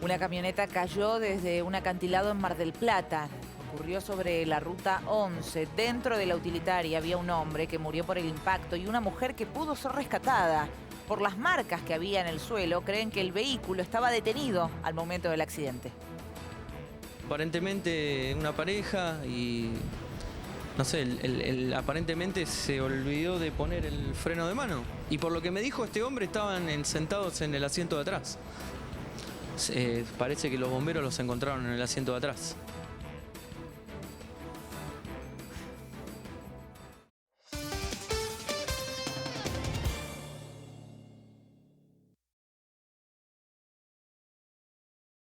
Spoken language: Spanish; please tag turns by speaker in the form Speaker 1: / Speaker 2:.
Speaker 1: Una camioneta cayó desde un acantilado en Mar del Plata. Ocurrió sobre la ruta 11. Dentro de la utilitaria había un hombre que murió por el impacto y una mujer que pudo ser rescatada. Por las marcas que había en el suelo, creen que el vehículo estaba detenido al momento del accidente.
Speaker 2: Aparentemente una pareja y, no sé, aparentemente se olvidó de poner el freno de mano. Y por lo que me dijo este hombre, estaban sentados en el asiento de atrás. Parece que los bomberos los encontraron en el asiento de atrás.